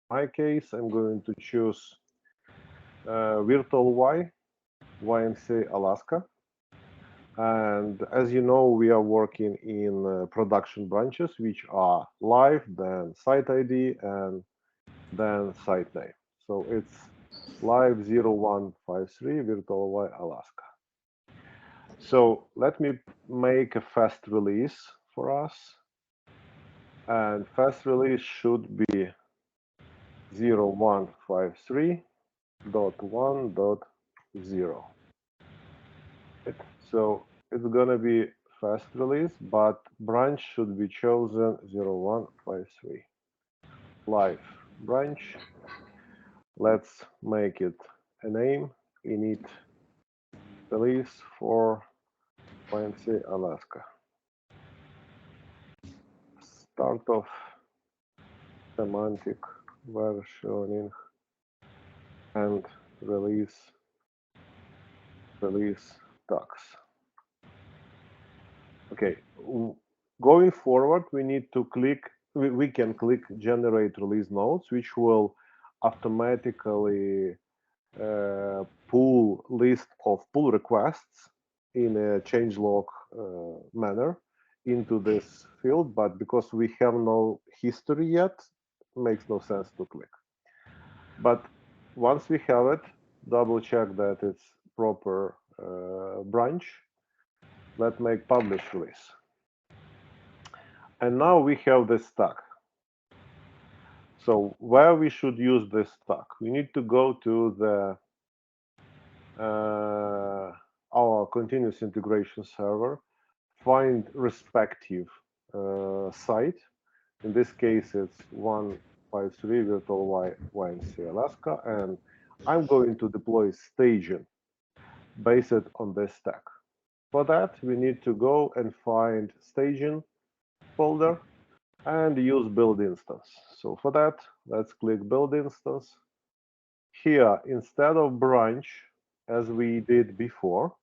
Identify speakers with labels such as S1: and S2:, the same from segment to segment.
S1: my case, I'm going to choose virtual YMCA Alaska. And as you know, we are working in production branches, which are live, then site ID, and then site name. So it's live 0153 virtual Y Alaska. So let me make a fast release for us. And fast release should be 0153.1.0. So it's gonna be fast release, but branch should be chosen 0153. Live branch. Let's make it a name. Init release for YMCA Alaska. Start of semantic versioning and release tags. Okay, going forward, we need to click. We can click generate release notes, which will automatically pull list of pull requests in a changelog manner into this field, but because we have no history yet, makes no sense to click. But once we have it, double check that it's proper branch. Let's make publish release. And now we have this tag. So where we should use this tag? We need to go to the our continuous integration server, find respective site. In this case, it's 153 virtual YMCA Alaska, and I'm going to deploy staging based on this stack. For that, we need to go and find staging folder and use build instance. So for that, let's click build instance. Here, instead of branch, as we did before,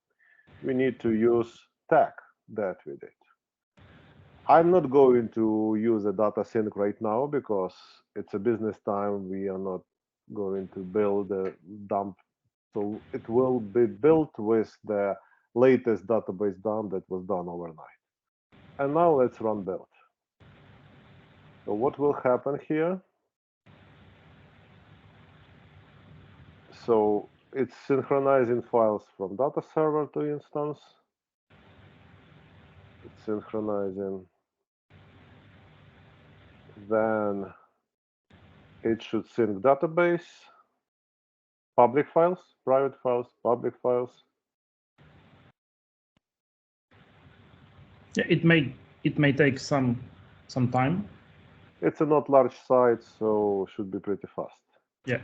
S1: we need to use tag that we did. I'm not going to use a data sync right now because it's a business time. We are not going to build a dump. So it will be built with the latest database dump that was done overnight. And now let's run build. So what will happen here? So it's synchronizing files from data server to instance. It's synchronizing. Then it should sync database, public files, private files, public files.
S2: Yeah, it may take some time.
S1: It's a not large site, so should be pretty fast.
S2: Yeah.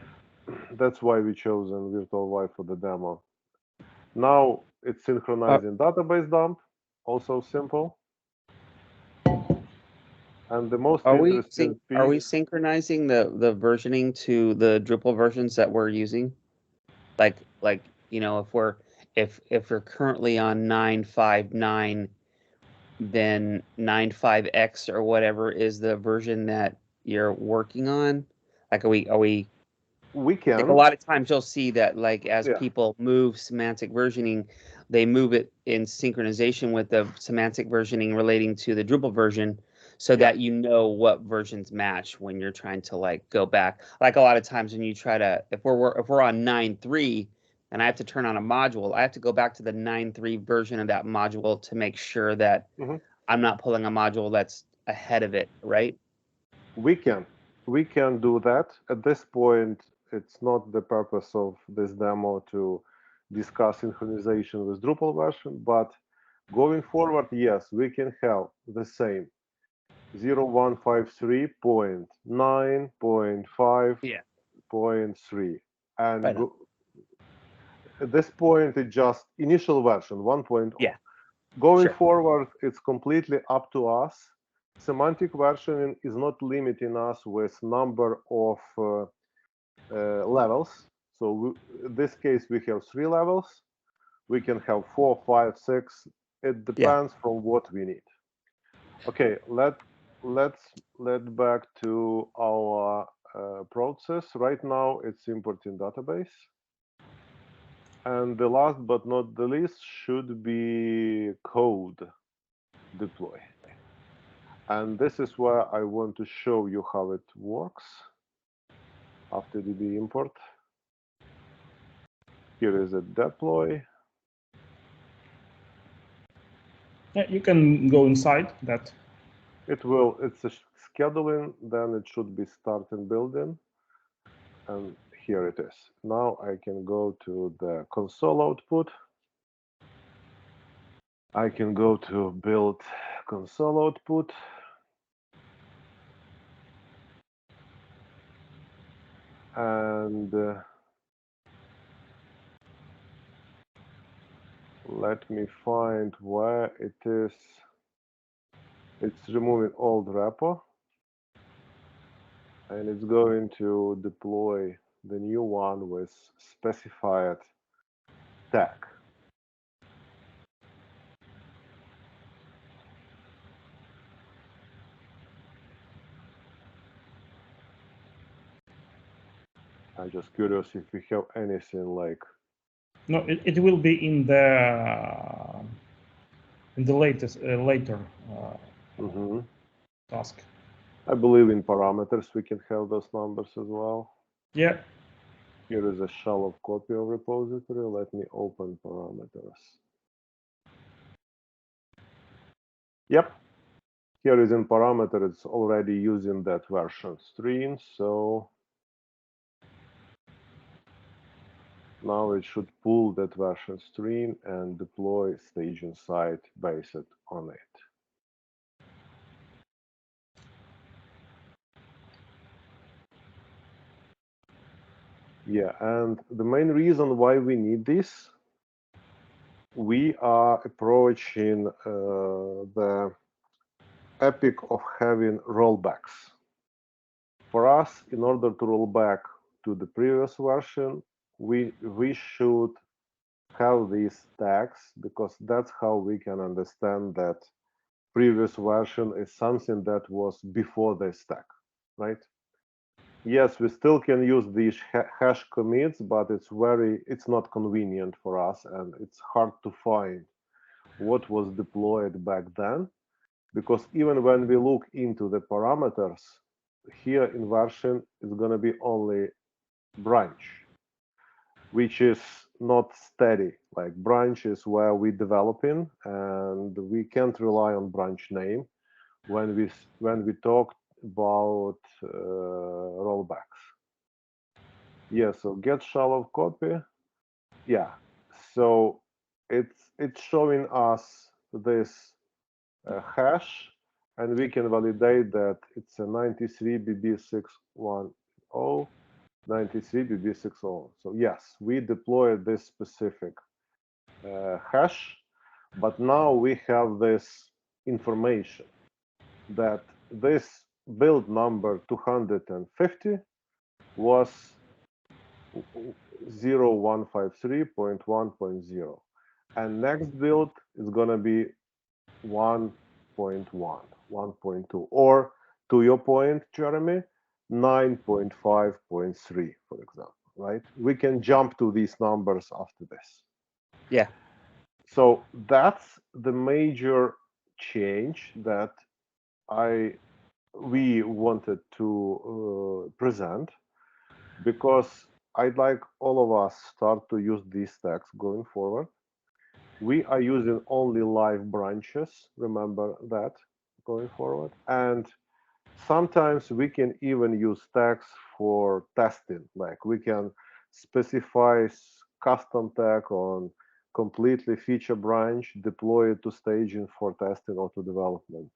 S1: That's why we chosen virtual Y for the demo. Now it's synchronizing database dump, also simple. And the most interesting piece.
S3: Are we synchronizing the versioning to the Drupal versions that we're using? Like if we're currently on 9.5.9, then 9.5x or whatever is the version that you're working on. Like, are we?
S1: We can.
S3: Like, a lot of times you'll see that, like, as people move semantic versioning, they move it in synchronization with the semantic versioning relating to the Drupal version, so that you know what versions match when you're trying to, like, go back. Like, a lot of times when you try to, if we're on 9.3 and I have to turn on a module, I have to go back to the 9.3 version of that module to make sure that I'm not pulling a module that's ahead of it, right?
S1: We can do that. At this point, it's not the purpose of this demo to discuss synchronization with Drupal version, but going forward, yes, we can have the same 0153.9.5.3. And at this point, it's just initial version 1.0.
S3: Yeah.
S1: Going forward, it's completely up to us. Semantic versioning is not limiting us with number of levels. So in this case, we have 3 levels. We can have 4, 5, 6. It depends from what we need. Okay, let's back to our process. Right now, it's importing database. And the last but not the least should be code deploy. And this is where I want to show you how it works after DB import. Here is a deploy.
S2: Yeah, you can go inside that.
S1: It's a scheduling, then it should be starting building. And here it is. Now I can go to the console output. I can go to build console output. And let me find where it is. It's removing old repo. And it's going to deploy the new one with specified tag. I'm just curious if we have anything like.
S2: No, it will be in the latest later task.
S1: I believe in parameters we can have those numbers as well.
S2: Yeah.
S1: Here is a shell of copy of repository. Let me open parameters. Yep. Here is in parameter, it's already using that version string. So now it should pull that version string and deploy staging site based on it. Yeah, and the main reason why we need this, we are approaching the epic of having rollbacks. For us, in order to roll back to the previous version, we should have these tags, because that's how we can understand that previous version is something that was before this tag, right? Yes, we still can use these hash commits, but it's not convenient for us, and it's hard to find what was deployed back then, because even when we look into the parameters, here in version is going to be only branch, which is not steady. Like branch is where we're developing, and we can't rely on branch name when we talk about rollbacks. Yeah, so get shell of copy. Yeah, so it's showing us this hash, and we can validate that it's a 93BB610, 93BB60. So yes, we deployed this specific hash, but now we have this information that this build number 250 was 0153.1.0, and next build is going to be 1.1, 1.2, or to your point, Jeremy, 9.5.3, for example, right? We can jump to these numbers after this.
S3: Yeah.
S1: So that's the major change that we wanted to present, because I'd like all of us start to use these tags going forward. We are using only live branches, remember that, going forward. And sometimes we can even use tags for testing, like we can specify custom tag on completely feature branch, deploy it to staging for testing or to development.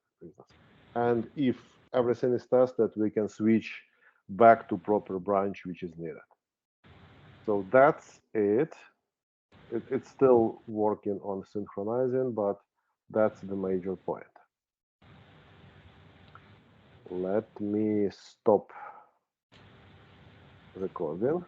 S1: And if everything is tested, we can switch back to proper branch which is needed. So that's it. It's still working on synchronizing, but that's the major point. Let me stop recording.